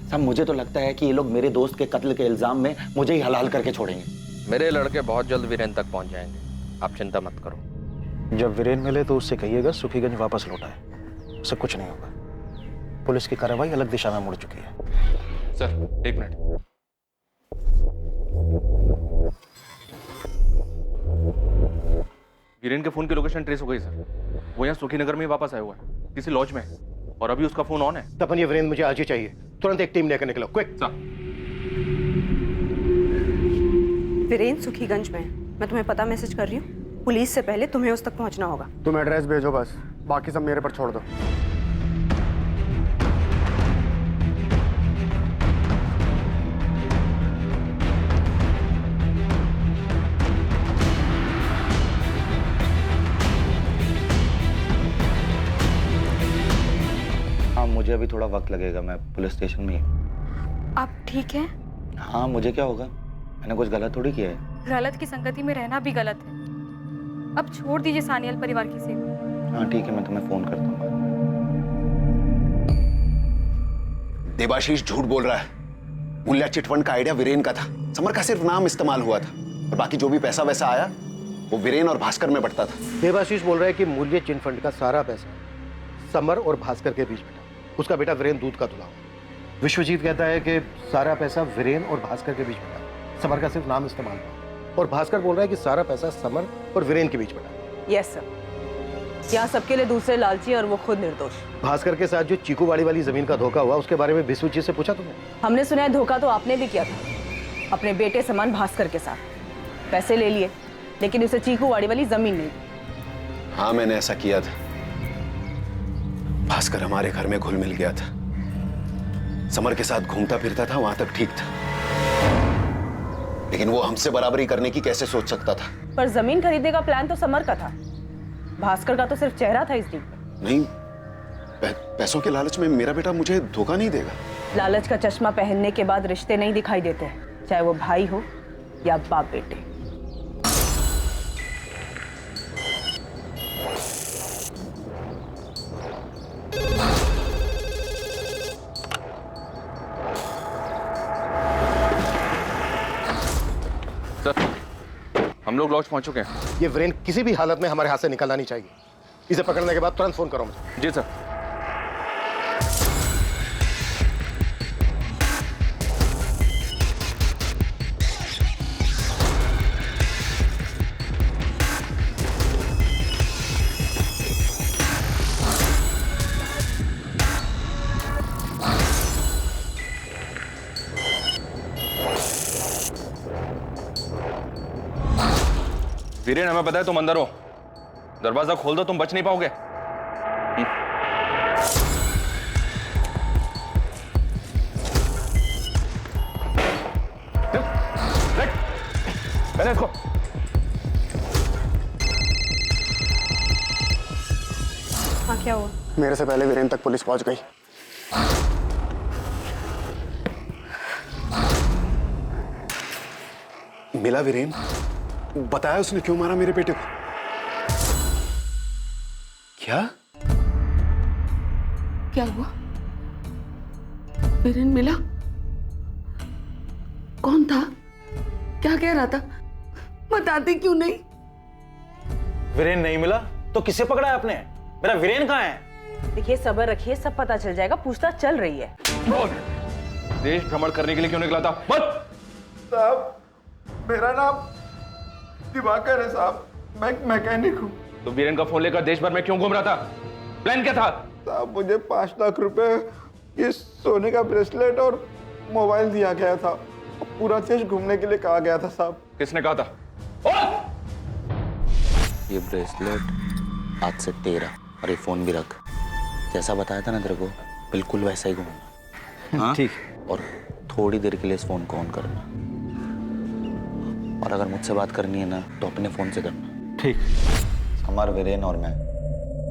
साहब, मुझे तो लगता है कि ये लोग मेरे दोस्त के कत्ल के इल्जाम में मुझे ही हलाल करके छोड़ेंगे। मेरे लड़के बहुत जल्द वीरेन तक पहुंच जाएंगे, आप चिंता मत करो। जब वीरेन मिले तो उससे कहिएगा सुखीगंज वापस लौटा है, उससे कुछ नहीं होगा। पुलिस की कार्रवाई अलग दिशा में मुड़ चुकी है। Sir, 1 minute. वीरेन के फोन की लोकेशन ट्रेस हो गई सर। वो यहाँ सुखीनगर में वापस आया हुआ है, किसी लॉज में, और अभी उसका फोन ऑन है। तपन, ये वीरेन मुझे आज ही चाहिए, तुरंत एक टीम लेकर निकलो, क्विक। वीरेन सुखीगंज में, मैं तुम्हें पता मैसेज कर रही हूँ। पुलिस से पहले तुम्हें उस तक पहुंचना होगा। तुम एड्रेस भेजो बस, बाकी सब मेरे पर छोड़ दो। हाँ, मुझे अभी थोड़ा वक्त लगेगा, मैं पुलिस स्टेशन में ही हूँ। आप ठीक हैं? हाँ, मुझे क्या होगा, मैंने कुछ गलत थोड़ी किया है। गलत की संगति में रहना भी गलत है। अब छोड़ दीजिए सानियल परिवार की सेवा। हाँ ठीक है, मैं तुम्हें फोन करता हूँ। देवाशीष झूठ बोल रहा है। मूल्या चिटफंड का आइडिया वीरेन का था। समर का सिर्फ नाम इस्तेमाल हुआ था और बाकी जो भी पैसा वैसा आया वो वीरेन और भास्कर में बंटता था। देवाशीष बोल रहा है कि मूल्य चिट फंड का सारा पैसा समर और भास्कर के बीच में था। उसका बेटा वीरेन दूध का धुला। विश्वजीत कहता है कि सारा पैसा वीरेन और भास्कर के बीच में था, समर का सिर्फ नाम इस्तेमाल हुआ। और भास्कर बोल रहा है कि सारा पैसा समर और वीरेन के बीच में था। यस सर, यहाँ सबके लिए दूसरे लालची और वो खुद निर्दोष। भास्कर के साथ जो चीकूवाड़ी वाली जमीन का धोखा हुआ उसके बारे में विश्वजीत से पूछा तुमने? हमने सुना है धोखा तो आपने भी किया था अपने बेटे समान भास्कर के साथ। पैसे ले लिए लेकिन उसे चीकूवाड़ी वाली जमीन नहीं दी। हाँ, मैंने ऐसा किया था। भास्कर हमारे घर में घुल मिल गया था। समर के साथ घूमता फिरता था, वहां तक ठीक था, लेकिन वो हमसे बराबरी करने की कैसे सोच सकता था? पर जमीन खरीदने का प्लान तो समर का था, भास्कर का तो सिर्फ चेहरा था इस डील में। नहीं, पैसों के लालच में मेरा बेटा मुझे धोखा नहीं देगा। लालच का चश्मा पहनने के बाद रिश्ते नहीं दिखाई देते, चाहे वो भाई हो या बाप बेटे। हम लोग लॉज पहुंच चुके हैं। ये वीरेन किसी भी हालत में हमारे हाथ से निकलना नहीं चाहिए। इसे पकड़ने के बाद तुरंत फोन करो मुझे। जी सर। वीरेन, हमें पता है तुम अंदर हो, दरवाजा खोल दो, तुम बच नहीं पाओगे। मैंने इसको हाँ, क्या हुआ? मेरे से पहले वीरेन तक पुलिस पहुंच गई। मिला वीरेन? बताया उसने क्यों मारा मेरे बेटे को? क्या क्या हुआ? वीरेन मिला? कौन था? क्या कह रहा था? बताते क्यों नहीं? वीरेन नहीं मिला तो किसे पकड़ा है आपने? मेरा वीरेन कहाँ है? देखिए, सब्र रखिए, सब पता चल जाएगा। पूछताछ चल रही है। देश भ्रमण करने के लिए क्यों निकला था? बस साहब, मेरा नाम दिवाकर है साहब, मैं मैकेनिक हूँ। तो वीरेन का फोन लेकर देश भर में क्यों घूम रहा था? प्लान क्या था? साहब, मुझे 5 लाख रुपए, ये सोने का ब्रेसलेट और मोबाइल दिया गया था। पूरा देश घूमने के लिए कहा गया था साहब। किसने कहा था? ये ब्रेसलेट आज से तेरा, और ये फोन भी रख। जैसा बताया था ना तेरे को, बिल्कुल वैसा ही घूमना। हाँ? ठीक। और थोड़ी देर के लिए इस फोन को ऑन करना, और अगर मुझसे बात करनी है ना तो अपने फोन से करना। ठीक। समर, वीरेन और मैं,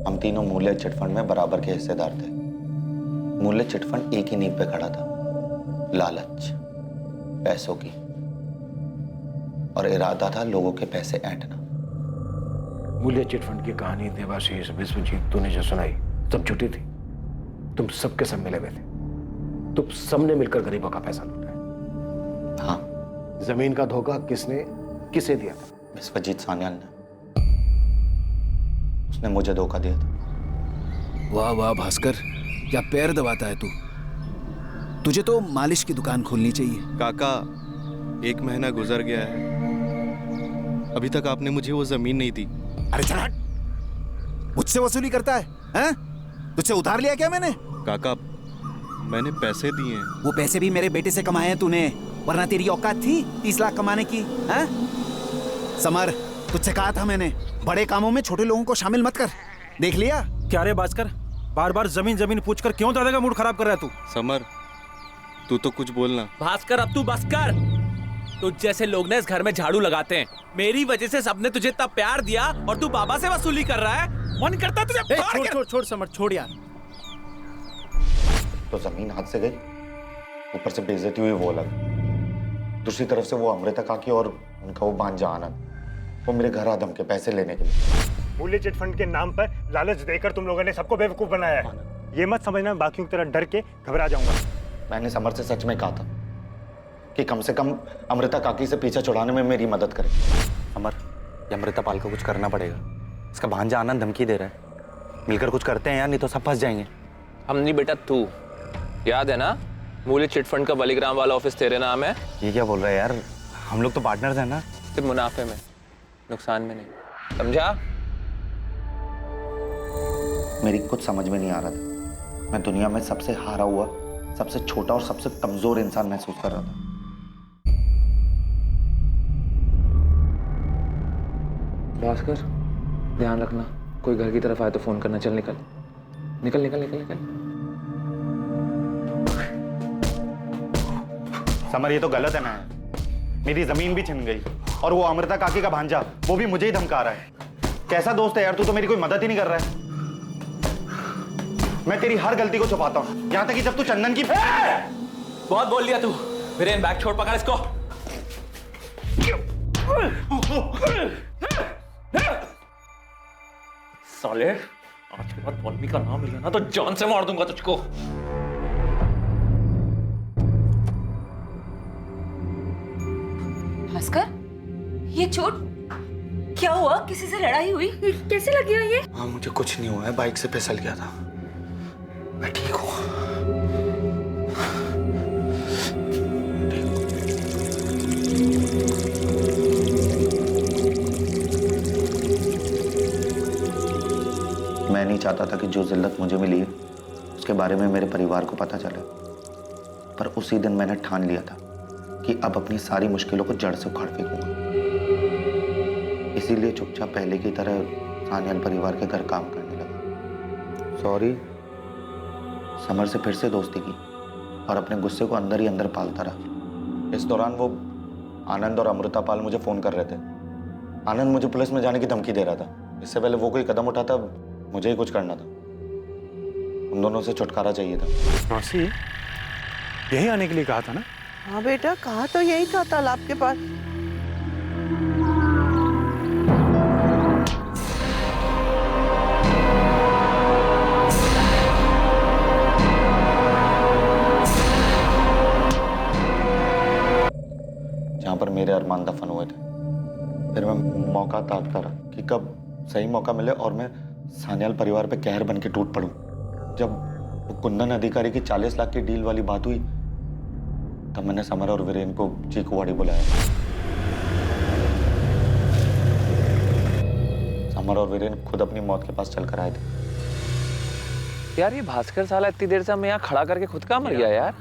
हम तीनों मूल्य चिटफंड में बराबर के हिस्सेदार थे। मूल्य चिटफंड एक ही नींव पे खड़ा था, लालच, पैसों की, और इरादा था लोगों के पैसे ऐंठना। मूल्य चिटफंड की कहानी देवाशीष, विश्वजीत, तूने जो सुनाई सब झूठी थी। तुम सबके सब मिले हुए थे। तुम सबने मिलकर गरीबों का पैसा लूटा है। हाँ। जमीन का धोखा किसने किसे दिया था? विश्वजीत सान्याल ने। उसने मुझे धोखा दिया था। वाह वाह भास्कर, क्या पैर दबाता है तू। तुझे तो मालिश की दुकान खोलनी चाहिए। काका, 1 महीना गुजर गया है, अभी तक आपने मुझे वो जमीन नहीं दी। अरे चल हट, मुझसे वसूली करता है, हैं? तुझसे उधार लिया क्या मैंने? काका, मैंने पैसे दिए हैं। वो पैसे भी मेरे बेटे से कमाए हैं तूने, वरना तेरी औकात थी 30 लाख कमाने की? हैं? समर, तुझसे कहा था मैंने, बड़े कामों में छोटे लोगों को शामिल मत कर। देख लिया? क्या रे भास्कर, बार बार जमीन जमीन पूछकर क्यों दादा का मूड खराब कर रहा है तू? समर, तू तो कुछ बोलना। भास्कर अब तू बस कर। तुझ जैसे लोग ना इस घर में झाड़ू लगाते हैं। मेरी वजह से सबने तुझे इतना प्यार दिया और तू बाबा से वसूली कर रहा है। मन करता है तुझे फाड़ के- छोड़ समर, छोड़ यार। तो जमीन हाथ से गई, ऊपर से बेइज्जती हुई वो अलग। दूसरी तरफ से वो अमृता काकी और उनका वो भांजा आनंद, वो मेरे घर आदम के पैसे लेने के लिए। मूल्य चिट फंड के नाम पर लालच देकर तुम लोगों ने सबको बेवकूफ बनाया है। ये मत समझना बाकियों की तरह डर के घबरा जाऊंगा। मैंने समर से सच में कहा था कि कम से कम अमृता काकी से पीछा छुड़ाने में मेरी मदद करे। अमर, ये अमृता पाल को कुछ करना पड़ेगा। इसका भांजा आनंद धमकी दे रहा है। मिलकर कुछ करते हैं यार, नहीं तो सब फंस जाएंगे। हम नहीं बेटा, तू याद है ना, मूल्य चिट फंड का बलिग्राम वाला ऑफिस तेरे नाम है। ये क्या बोल रहा है यार, हम लोग तो पार्टनर्स हैं ना। सिर्फ मुनाफे में, नुकसान में नहीं, समझा? मेरी कुछ समझ में नहीं आ रहा था। मैं दुनिया में सबसे हारा हुआ, सबसे छोटा और सबसे कमजोर इंसान महसूस कर रहा था। भास्कर, ध्यान रखना, कोई घर की तरफ आए तो फोन करना। चल निकल निकल निकल निकल निकल। समर, ये तो गलत है ना। मेरी जमीन भी छिन गई और वो अमृता काकी का भांजा, वो भी मुझे ही धमका रहा है। कैसा दोस्त है यार तू, तो मेरी कोई मदद ही नहीं कर रहा है। मैं तेरी हर गलती को छुपाता हूँ, यहाँ तक कि जब तू चंदन की बहुत बोल लिया तू। वीरेन, बैग छोड़, पकड़ इसको। साले, आज के बाद पॉलमी का नाम लिया ना तो जान से मार दूंगा तुझको। भास्कर, ये चोट क्या हुआ? किसी से लड़ाई हुई? कैसे लगी है ये? हाँ, मुझे कुछ नहीं हुआ है, बाइक से फिसल गया था। मैं ठीक हूँ। मैं नहीं चाहता था कि जो जिल्लत मुझे मिली है उसके बारे में मेरे परिवार को पता चले, पर उसी दिन मैंने ठान लिया था कि अब अपनी सारी मुश्किलों को जड़ से उखाड़ फेंकूंगा। इसीलिए चुपचाप पहले की तरह सानियाल परिवार के घर काम करने लगा। सॉरी, समर से फिर से दोस्ती की और अपने गुस्से को अंदर ही अंदर पालता रहा। इस दौरान वो आनंद और अमृता पाल मुझे फोन कर रहे थे। आनंद मुझे पुलिस में जाने की धमकी दे रहा था। इससे पहले वो कोई कदम उठाता, मुझे ही कुछ करना था। उन दोनों से छुटकारा चाहिए था। मौसी, यही आने के लिए कहा था ना? हाँ बेटा, कहा तो यही था, तालाब के पास। जहाँ पर मेरे अरमान दफन हुए थे। फिर मैं मौका ताकता रहा कि कब सही मौका मिले और मैं सान्याल परिवार पे कहर बन के टूट पड़ूं। जब वो कुंदन अधिकारी की 40 लाख की डील वाली बात हुई तब मैंने समर और वीरेन को चीकूवाड़ी बुलाया। समर और वीरेन खुद अपनी मौत के पास चलकर आए थे। यार ये भास्कर साला इतनी देर से हमें यहाँ खड़ा करके खुद का मर गया यार।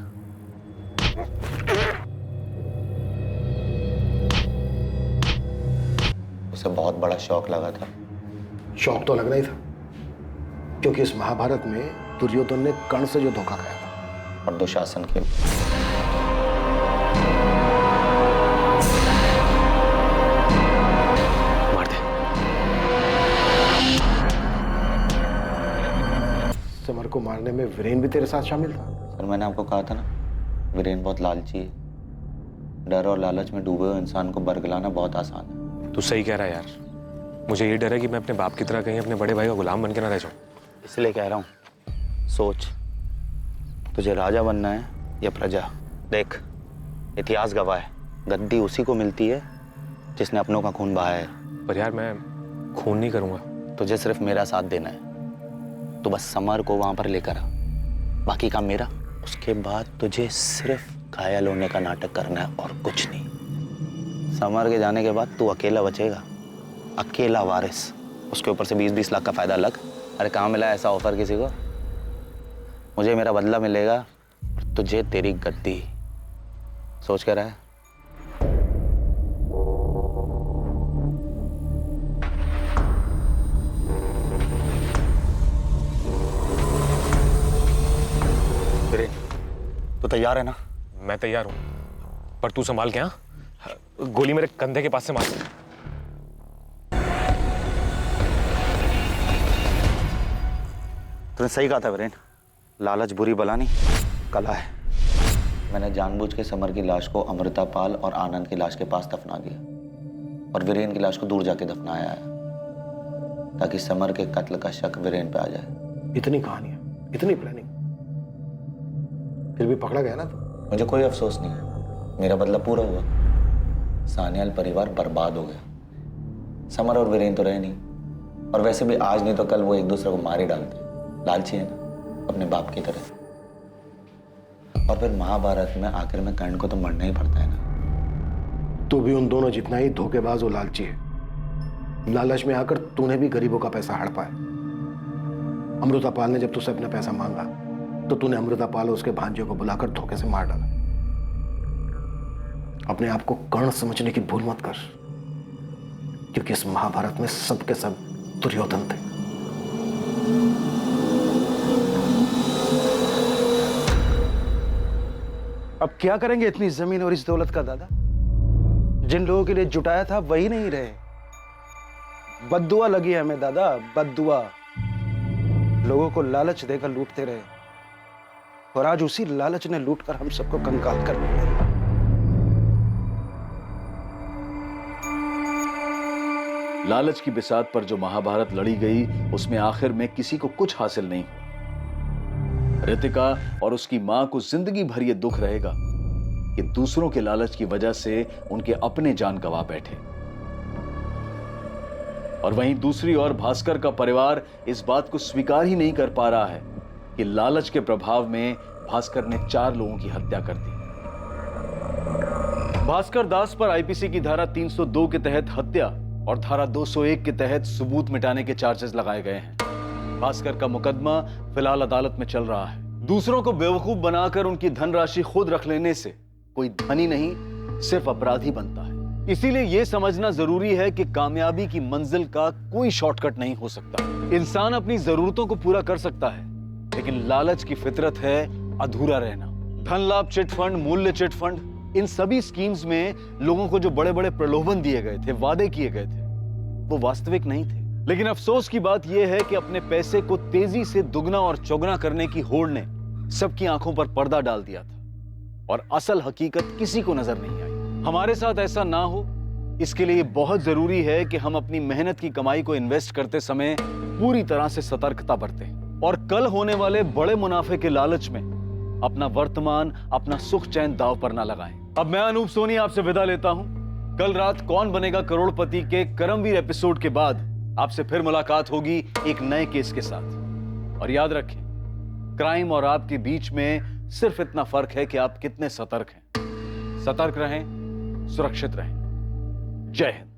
उसे बहुत बड़ा शौक लगा था। शौक तो लगना ही था, क्योंकि इस महाभारत में दुर्योधन ने कर्ण से जो धोखा खाया था। और दुशासन के मार दे। समर को मारने में वीरेन भी तेरे साथ शामिल था? सर, मैंने आपको कहा था ना, वीरेन बहुत लालची है। डर और लालच में डूबे हुए इंसान को बरगलाना बहुत आसान है। तू सही कह रहा है यार। मुझे ये डर है कि मैं अपने बाप की तरह कहीं अपने बड़े भाई का गुलाम बन के ना रह जाऊं। इसलिए कह रहा हूँ, सोच, तुझे राजा बनना है या प्रजा? देख, इतिहास गवाह है, गद्दी उसी को मिलती है जिसने अपनों का खून बहाया है। पर यार मैं खून नहीं करूंगा। तुझे सिर्फ मेरा साथ देना है। तो बस समर को वहां पर लेकर आ, बाकी काम मेरा। उसके बाद तुझे सिर्फ घायल होने का नाटक करना है और कुछ नहीं। समर के जाने के बाद तू अकेला बचेगा, अकेला वारिस। उसके ऊपर से 20-20 लाख का फायदा अलग। अरे कहाँ मिला ऐसा ऑफर किसी को? मुझे मेरा बदला मिलेगा और तुझे तेरी गद्दी। सोच कर रहा है? तो तैयार है ना? मैं तैयार हूं, पर तू संभाल के। हाँ, गोली मेरे कंधे के पास से मार। तूने सही कहा था वीरेन, लालच बुरी बला नहीं, कला है। मैंने जानबूझ के समर की लाश को अमृता पाल और आनंद की लाश के पास दफना दिया और वीरेन की लाश को दूर जाके दफनाया है, ताकि समर के कत्ल का शक वीरेन पे आ जाए। इतनी कहानियां, इतनी प्लानिंग, फिर भी पकड़ा गया ना तू? मुझे कोई अफसोस नहीं है, मेरा बदला पूरा हुआ। सान्याल परिवार बर्बाद हो गया। समर और वीरेन तो रहे नहीं, और वैसे भी आज नहीं तो कल वो एक दूसरे को मार ही डालते। लालची है ना, अपने बाप की तरह। और फिर महाभारत में आखिर में कर्ण को तो मरना ही पड़ता है ना। तू भी उन दोनों जितना ही धोखेबाज और लालची है। लालच में आकर तूने भी गरीबों का पैसा हड़पा है। अमृता पाल ने जब तुझसे अपना पैसा मांगा तो तूने अमृता पाल और उसके भांजे को बुलाकर धोखे से मार डाला। अपने आप को कर्ण समझने की भूल मत कर, क्योंकि इस महाभारत में सबके सब दुर्योधन थे। अब क्या करेंगे इतनी जमीन और इस दौलत का दादा? जिन लोगों के लिए जुटाया था वही नहीं रहे। बद्दुआ लगी है हमें दादा, बद्दुआ। लोगों को लालच देकर लूटते रहे, और आज उसी लालच ने लूटकर हम सबको कंकाल कर दिया। लालच की बिसात पर जो महाभारत लड़ी गई, उसमें आखिर में किसी को कुछ हासिल नहीं हुआ। रितिका और उसकी मां को जिंदगी भर ये दुख रहेगा कि दूसरों के लालच की वजह से उनके अपने जान गंवा बैठे। और वहीं दूसरी ओर भास्कर का परिवार इस बात को स्वीकार ही नहीं कर पा रहा है कि लालच के प्रभाव में भास्कर ने 4 लोगों की हत्या कर दी। भास्कर दास पर आईपीसी की धारा 302 के तहत हत्या और धारा 201 के तहत सबूत मिटाने के चार्जेस लगाए गए हैं। भास्कर का मुकदमा फिलहाल अदालत में चल रहा है। दूसरों को बेवकूफ बनाकर उनकी धनराशि खुद रख लेने से कोई धनी नहीं, सिर्फ अपराधी बनता है। इसीलिए यह समझना जरूरी है कि कामयाबी की मंजिल का कोई शॉर्टकट नहीं हो सकता। इंसान अपनी जरूरतों को पूरा कर सकता है, लेकिन लालच की फितरत है अधूरा रहना। धन लाभ चिट फंड, मूल्य चिट फंड, इन सभी स्कीम्स में लोगों को जो बड़े बड़े प्रलोभन दिए गए थे, वादे किए गए थे, वो वास्तविक नहीं थे। लेकिन अफसोस की बात यह है कि अपने पैसे को तेजी से दुगना और चौगुना करने की होड़ ने सबकी आंखों पर पर्दा डाल दिया था, और असल हकीकत किसी को नजर नहीं आई। हमारे साथ ऐसा ना हो, इसके लिए बहुत जरूरी है कि हम अपनी मेहनत की कमाई को इन्वेस्ट करते समय पूरी तरह से सतर्कता बरतें, और कल होने वाले बड़े मुनाफे के लालच में अपना वर्तमान, अपना सुख चैन दांव पर ना लगाएं। अब मैं अनूप सोनी आपसे विदा लेता हूं। कल रात कौन बनेगा करोड़पति के करमवीर एपिसोड के बाद आपसे फिर मुलाकात होगी एक नए केस के साथ। और याद रखें, क्राइम और आपके बीच में सिर्फ इतना फर्क है कि आप कितने सतर्क हैं। सतर्क रहें, सुरक्षित रहें। जय हिंद।